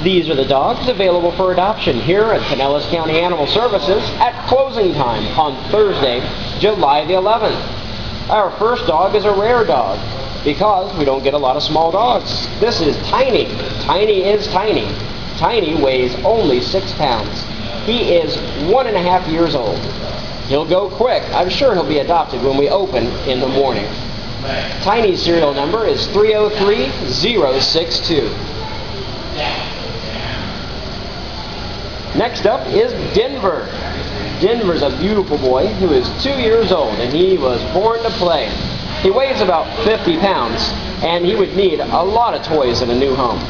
These are the dogs available for adoption here at Pinellas County Animal Services at closing time on Thursday, July the 11th. Our first dog is a rare dog because we don't get a lot of small dogs. This is Tiny. Tiny is tiny. Tiny weighs only 6 pounds. He is 1.5 years old. He'll go quick. I'm sure he'll be adopted when we open in the morning. Tiny's serial number is 303062. Next up is Denver. Denver's a beautiful boy who is 2 years old, and he was born to play. He weighs about 50 pounds, and he would need a lot of toys in a new home.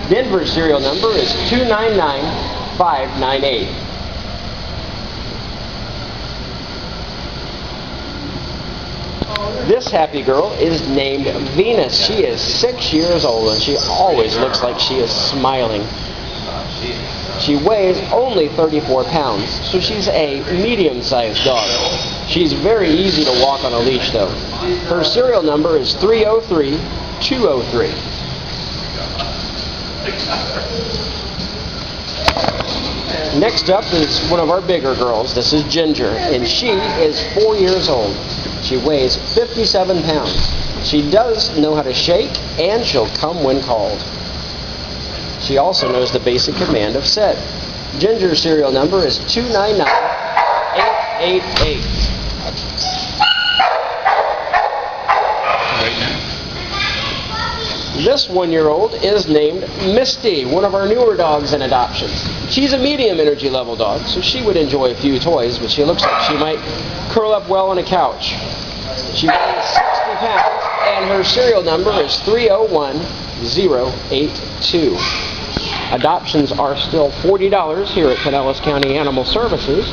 Denver's serial number is 299598. This happy girl is named Venus. She is 6 years old, and she always looks like she is smiling. She weighs only 34 pounds, so she's a medium-sized dog. She's very easy to walk on a leash, though. Her serial number is 303203. Next up is one of our bigger girls. This is Ginger, and she is 4 years old. She weighs 57 pounds. She does know how to shake, and she'll come when called. She also knows the basic command of sit. Ginger's serial number is 299888. This 1-year-old is named Misty, one of our newer dogs in adoptions. She's a medium energy level dog, so she would enjoy a few toys, but she looks like she might curl up well on a couch. She weighs 60 pounds, and her serial number is 301082. Adoptions are still $40 here at Pinellas County Animal Services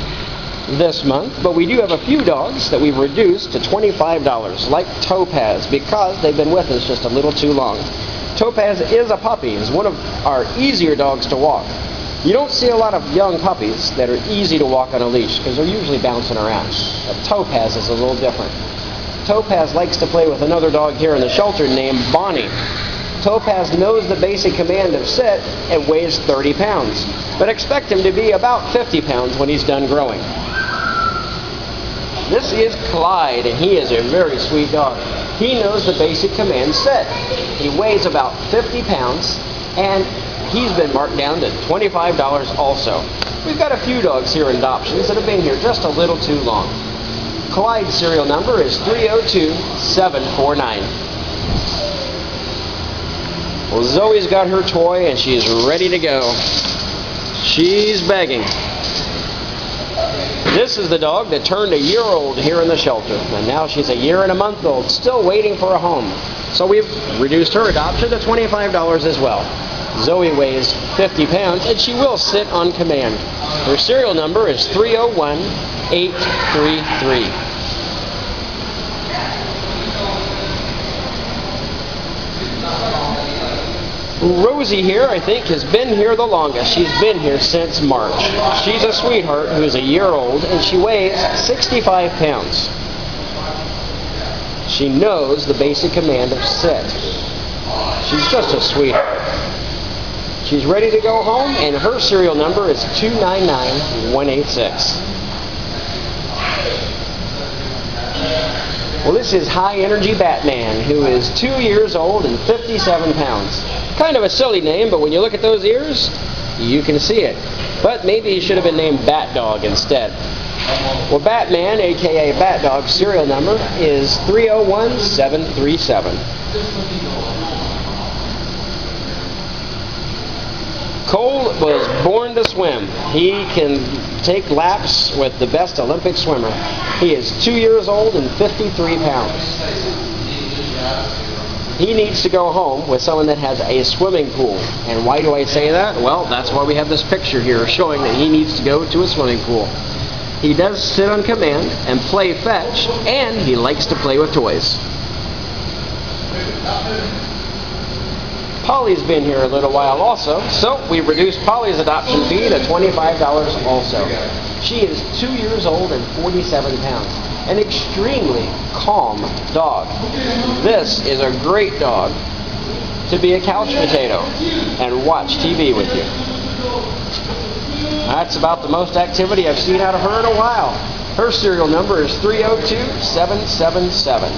this month, but we do have a few dogs that we've reduced to $25, like Topaz, because they've been with us just a little too long. Topaz is a puppy, is one of our easier dogs to walk. You don't see a lot of young puppies that are easy to walk on a leash because they're usually bouncing around. But Topaz is a little different. Topaz likes to play with another dog here in the shelter named Bonnie. Topaz knows the basic command of sit and weighs 30 pounds, but expect him to be about 50 pounds when he's done growing. This is Clyde, and he is a very sweet dog. He knows the basic command sit. He weighs about 50 pounds, and he's been marked down to $25 also. We've got a few dogs here in adoptions that have been here just a little too long. Clyde's serial number is 302749. Well, Zoe's got her toy and she's ready to go. She's begging. This is the dog that turned a year old here in the shelter, and now she's a year and a month old, still waiting for a home. So we've reduced her adoption to $25 as well. Zoe weighs 50 pounds, and she will sit on command. Her serial number is 301833. Rosie here, I think, has been here the longest. She's been here since March. She's a sweetheart who's a year old, and she weighs 65 pounds. She knows the basic command of sit. She's just a sweetheart. She's ready to go home, and her serial number is 299186. Well, this is High Energy Batman, who is 2 years old and 57 pounds. Kind of a silly name, but when you look at those ears, you can see it. But maybe he should have been named Bat Dog instead. Well, Batman, aka Bat Dog's serial number is 301737. Cole was born to swim. He can take laps with the best Olympic swimmer. He is 2 years old and 53 pounds. He needs to go home with someone that has a swimming pool. And why do I say that? Well, that's why we have this picture here showing that he needs to go to a swimming pool. He does sit on command and play fetch, and he likes to play with toys. Polly's been here a little while also, so we reduced Polly's adoption fee to $25 also. She is 2 years old and 47 pounds. An extremely calm dog. This is a great dog. to be a couch potato and watch TV with you. That's about the most activity I've seen out of her in a while. Her serial number is 302777.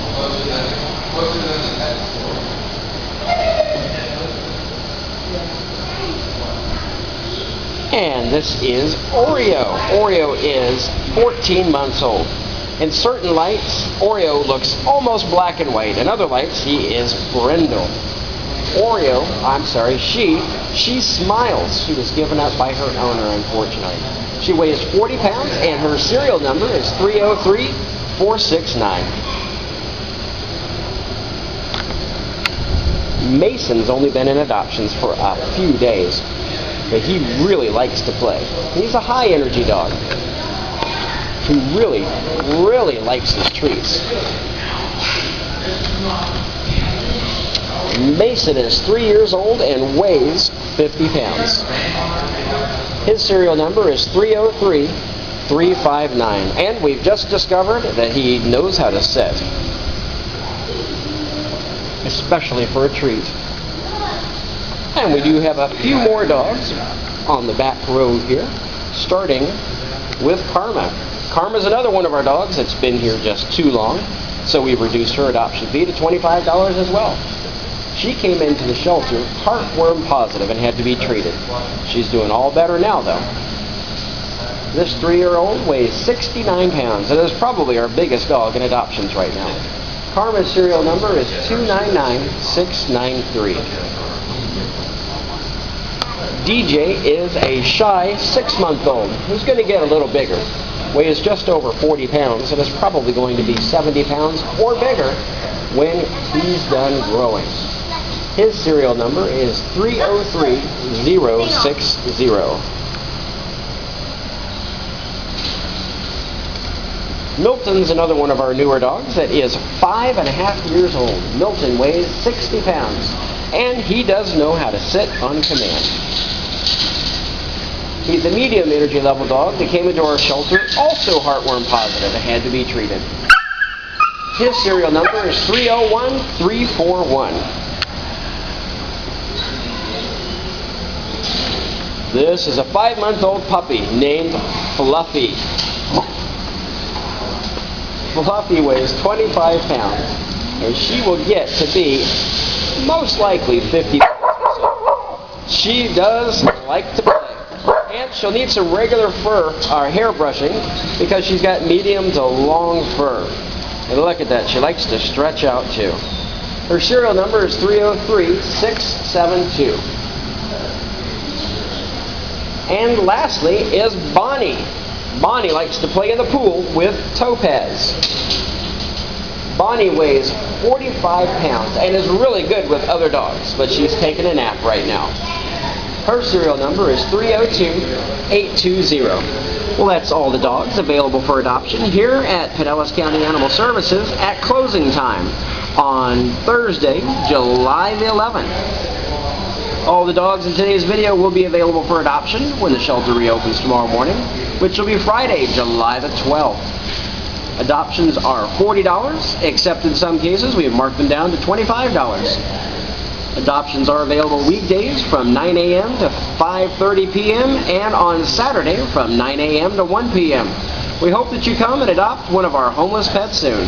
And this is Oreo. Oreo is 14 months old. In certain lights, Oreo looks almost black and white. In other lights, he is brindle. She smiles. She was given up by her owner, unfortunately. She weighs 40 pounds, and her serial number is 303469. Mason's only been in adoptions for a few days, but he really likes to play. He's a high-energy dog who really, really likes his treats. Mason is 3 years old and weighs 50 pounds. His serial number is 303359, and we've just discovered that he knows how to sit, especially for a treat. And we do have a few more dogs on the back row here, starting with Karma. Karma's another one of our dogs that's been here just too long, so we've reduced her adoption fee to $25 as well. She came into the shelter heartworm positive and had to be treated. She's doing all better now, though. This 3-year-old weighs 69 pounds and is probably our biggest dog in adoptions right now. Karma's serial number is 299693. DJ is a shy 6-month-old who's going to get a little bigger. Weighs just over 40 pounds and is probably going to be 70 pounds or bigger when he's done growing. His serial number is 303060. Milton's another one of our newer dogs that is 5.5 years old. Milton weighs 60 pounds, and he does know how to sit on command. He's a medium energy level dog that came into our shelter, also heartworm positive, and had to be treated. His serial number is 301341. This is a 5-month-old puppy named Fluffy. Fluffy weighs 25 pounds, and she will get to be most likely 50 pounds or so. She does like to play, and she'll need some regular hair brushing because she's got medium to long fur. And look at that, she likes to stretch out too. Her serial number is 303672. And lastly is Bonnie. Bonnie likes to play in the pool with Topaz. Bonnie weighs 45 pounds and is really good with other dogs, but she's taking a nap right now. Her serial number is 302820. Well, that's all the dogs available for adoption here at Pinellas County Animal Services at closing time on Thursday, July the 11th. All the dogs in today's video will be available for adoption when the shelter reopens tomorrow morning, which will be Friday, July the 12th. Adoptions are $40, except in some cases we have marked them down to $25. Adoptions are available weekdays from 9 a.m. to 5:30 p.m. and on Saturday from 9 a.m. to 1 p.m. We hope that you come and adopt one of our homeless pets soon.